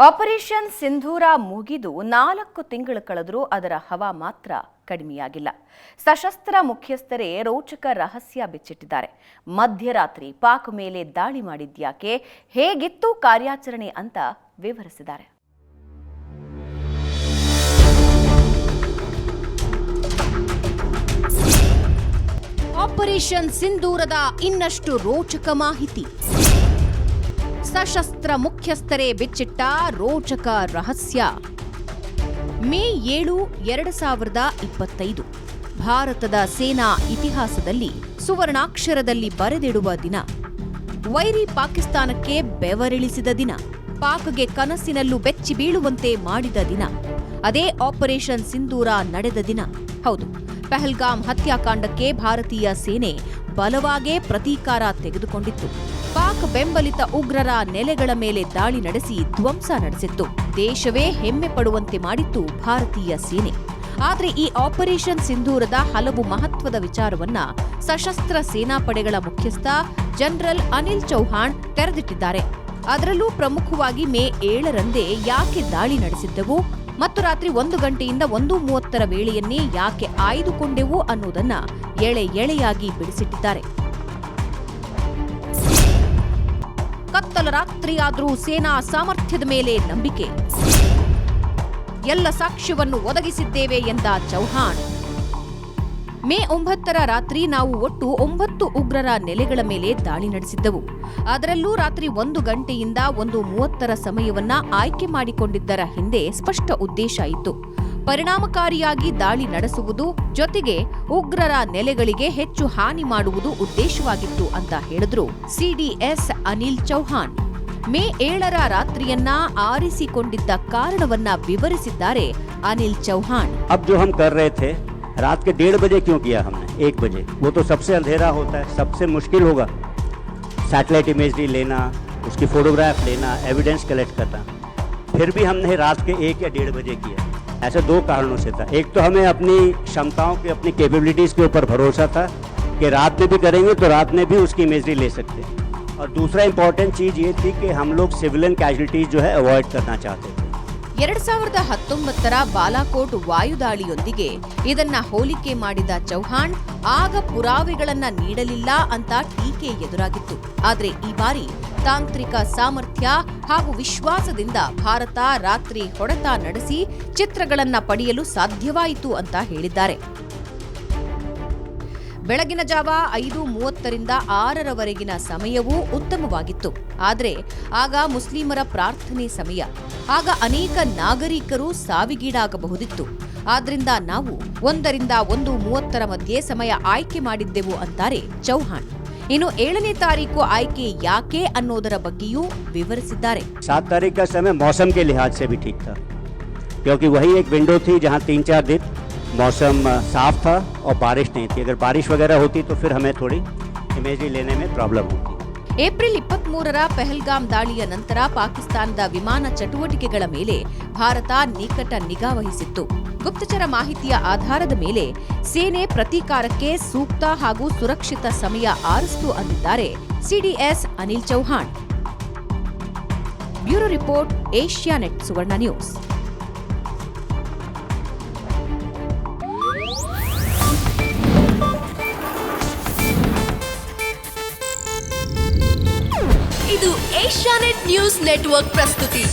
Operation ಸಿಂಧೂರ ಮುಗಿದು 4 ತಿಂಗಳು ಕಳೆದರೂ ಅದರ ಹವಾ ಮಾತ್ರ ಕಡಿಮೆಯಾಗಿಲ್ಲ. ಸಶಸ್ತ್ರ ಮುಖ್ಯಸ್ಥರೇ ರೋಚಕ ರಹಸ್ಯ ಬಿಚ್ಚಿಟ್ಟಿದ್ದಾರೆ. ಮಧ್ಯರಾತ್ರಿ ಪಾಕ್ ಮೇಲೆ ದಾಳಿ ಮಾಡಿದ್ಯಾಕೆ, ಹೇಗಿತ್ತು ಕಾರ್ಯಾಚರಣೆ ಅಂತ ವಿವರಿಸಿದ್ದಾರೆ. ಆಪರೇಷನ್ ಸಿಂಧೂರದ ಇನ್ನಷ್ಟು ರೋಚಕ ಮಾಹಿತಿ. ಸಶಸ್ತ್ರ ಮುಖ್ಯಸ್ಥರೇ ಬಿಚ್ಚಿಟ್ಟ ರೋಚಕ ರಹಸ್ಯ. ಮೇ 7, 2025 ಭಾರತದ ಸೇನಾ ಇತಿಹಾಸದಲ್ಲಿ ಸುವರ್ಣಾಕ್ಷರದಲ್ಲಿ ಬರೆದಿಡುವ ದಿನ. ವೈರಿ ಪಾಕಿಸ್ತಾನಕ್ಕೆ ಬೆವರಿಳಿಸಿದ ದಿನ. ಪಾಕ್ಗೆ ಕನಸಿನಲ್ಲೂ ಬೆಚ್ಚಿ ಬೀಳುವಂತೆ ಮಾಡಿದ ದಿನ. ಅದೇ ಆಪರೇಷನ್ ಸಿಂಧೂರ ನಡೆದ ದಿನ. ಹೌದು, ಪಹಲ್ಗಾಮ್ ಹತ್ಯಾಕಾಂಡಕ್ಕೆ ಭಾರತೀಯ ಸೇನೆ ಬಲವಾಗೇ ಪ್ರತೀಕಾರ ತೆಗೆದುಕೊಂಡಿತ್ತು. ಪಾಕ್ ಬೆಂಬಲಿತ ಉಗ್ರರ ನೆಲೆಗಳ ಮೇಲೆ ದಾಳಿ ನಡೆಸಿ ಧ್ವಂಸ ನಡೆಸಿತ್ತು. ದೇಶವೇ ಹೆಮ್ಮೆ ಪಡುವಂತೆ ಮಾಡಿತ್ತು ಭಾರತೀಯ ಸೇನೆ. ಆದರೆ ಈ ಆಪರೇಷನ್ ಸಿಂಧೂರದ ಹಲವು ಮಹತ್ವದ ವಿಚಾರವನ್ನ ಸಶಸ್ತ್ರ ಸೇನಾಪಡೆಗಳ ಮುಖ್ಯಸ್ಥ ಜನರಲ್ ಅನಿಲ್ ಚೌಹಾಣ್ ತೆರೆದಿಟ್ಟಿದ್ದಾರೆ. ಅದರಲ್ಲೂ ಪ್ರಮುಖವಾಗಿ ಮೇ 7ರಂದೇ ಯಾಕೆ ದಾಳಿ ನಡೆಸಿದ್ದೆವು ಮತ್ತು ರಾತ್ರಿ 1 ಗಂಟೆಯಿಂದ 1:30 ವೇಳೆಯನ್ನೇ ಯಾಕೆ ಆಯ್ದುಕೊಂಡೆವು ಅನ್ನೋದನ್ನ ಎಳೆಯಾಗಿ ಬಿಡಿಸಿಟ್ಟಿದ್ದಾರೆ. ಕತ್ತಲ ರಾತ್ರಿಯಾದ್ರೂ ಸೇನಾ ಸಾಮರ್ಥ್ಯದ ಮೇಲೆ ನಂಬಿಕೆ. ಎಲ್ಲ ಸಾಕ್ಷ್ಯವನ್ನು ಒದಗಿಸಿದ್ದೇವೆ ಎಂದ ಚೌಹಾಣ್. ಮೇ 9ರ ರಾತ್ರಿ ನಾವು ಒಟ್ಟು 9 ಉಗ್ರರ ನೆಲೆಗಳ ಮೇಲೆ ದಾಳಿ ನಡೆಸಿದ್ದೆವು. ಅದರಲ್ಲೂ ರಾತ್ರಿ 1 ಗಂಟೆಯಿಂದ 1:30 ಸಮಯವನ್ನ ಆಯ್ಕೆ ಮಾಡಿಕೊಂಡಿದ್ದರ ಹಿಂದೆ ಸ್ಪಷ್ಟ ಉದ್ದೇಶ ಇತ್ತು. ಪರಿಣಾಮಕಾರಿಯಾಗಿ ದಾಳಿ ನಡೆಸುವುದು, ಜೊತೆಗೆ ಉಗ್ರರ ನೆಲೆಗಳಿಗೆ ಹೆಚ್ಚು ಹಾನಿ ಮಾಡುವುದು ಉದ್ದೇಶವಾಗಿತ್ತು ಅಂತ ಹೇಳಿದ್ರು ಸಿಡಿಎಸ್ ಅನಿಲ್ ಚೌಹಾಣ್. ಮೇ 7ರ ರಾತ್ರಿಯನ್ನ ಆರಿಸಿಕೊಂಡಿದ್ದ ಕಾರಣವನ್ನ ವಿವರಿಸಿದ್ದಾರೆ ಅನಿಲ್ ಚೌಹಾಣ್. रात के 1:30 बजे क्यों किया हमने? 1 बजे वो तो सबसे अंधेरा होता है, सबसे मुश्किल होगा सैटेलाइट इमेजरी लेना, उसकी फोटोग्राफ लेना, एविडेंस कलेक्ट करना. फिर भी हमने रात के 1 या 1:30 बजे किया. ऐसे 2 कारणों से था. एक तो हमें अपनी क्षमताओं के, अपनी कैपेबिलिटीज़ के ऊपर भरोसा था कि रात में भी करेंगे तो रात में भी उसकी इमेजरी ले सकते हैं. और दूसरा इंपॉर्टेंट चीज़ ये थी कि हम लोग सिविलियन कैजुअलिटीज़ जो है अवॉइड करना चाहते थे. 2019ರ ಬಾಲಾಕೋಟ್ ವಾಯುದಾಳಿಯೊಂದಿಗೆ ಇದನ್ನ ಹೋಲಿಕೆ ಮಾಡಿದ ಚೌಹಾಣ್, ಆಗ ಪುರಾವೆಗಳನ್ನ ನೀಡಲಿಲ್ಲ ಅಂತ ಟೀಕೆ ಎದುರಾಗಿತ್ತು. ಆದ್ರೆ ಈ ಬಾರಿ ತಾಂತ್ರಿಕ ಸಾಮರ್ಥ್ಯ ಹಾಗೂ ವಿಶ್ವಾಸದಿಂದ ಭಾರತ ರಾತ್ರಿ ಹೊಡೆತ ನಡೆಸಿ ಚಿತ್ರಗಳನ್ನ ಪಡೆಯಲು ಸಾಧ್ಯವಾಯಿತು ಅಂತ ಹೇಳಿದ್ದಾರೆ. ಬೆಳಗಿನ ಜಾವ 5:30ರಿಂದ 6ರವರೆಗಿನ ಸಮಯವೂ ಉತ್ತಮವಾಗಿತ್ತು. ಆದರೆ ಆಗ ಮುಸ್ಲಿಮರ ಪ್ರಾರ್ಥನೆ ಸಮಯ. ಆಗ ಅನೇಕ ನಾಗರಿಕರು ಸಾವಿಗೀಡಾಗಬಹುದಿತ್ತು. ಆದ್ರಿಂದ ನಾವು 1ರಿಂದ 1:30 ಮಧ್ಯೆ ಸಮಯ ಆಯ್ಕೆ ಮಾಡಿದ್ದೆವು ಅಂತಾರೆ ಚೌಹಾಣ್. ಇನ್ನು 7ನೇ ತಾರೀಕು ಆಯ್ಕೆ ಯಾಕೆ ಅನ್ನೋದರ ಬಗ್ಗೆಯೂ ವಿವರಿಸಿದ್ದಾರೆ. 7 तारीख का समय मौसम के लिहाज से भी ठीक था, क्योंकि वही एक विंडो थी जहां 3-4 दिन मौसम साफ था और बारिश नहीं थी. अगर बारिश वगैरह होती तो फिर हमें थोड़ी इमेजरी लेने में प्रॉब्लम होती. ಏಪ್ರಿಲ್ 23ರ ಪಹಲ್ಗಾಮ್ ದಾಳಿಯ ನಂತರ ಪಾಕಿಸ್ತಾನದ ವಿಮಾನ ಚಟುವಟಿಕೆಗಳ ಮೇಲೆ ಭಾರತ ನಿಕಟ ನಿಗಾ ವಹಿಸಿತ್ತು. ಗುಪ್ತಚರ ಮಾಹಿತಿಯ ಆಧಾರದ ಮೇಲೆ ಸೇನೆ ಪ್ರತೀಕಾರಕ್ಕೆ ಸೂಕ್ತ ಹಾಗೂ ಸುರಕ್ಷಿತ ಸಮಯ ಆರಿಸಿತು ಅಂದಿದ್ದಾರೆ CDS Anil Chauhan. Bureau report, Asianet Suvarna news. ಇದು ಏಷ್ಯಾನೆಟ್ ನ್ಯೂಸ್ ನೆಟ್ವರ್ಕ್ ಪ್ರಸ್ತುತಿ.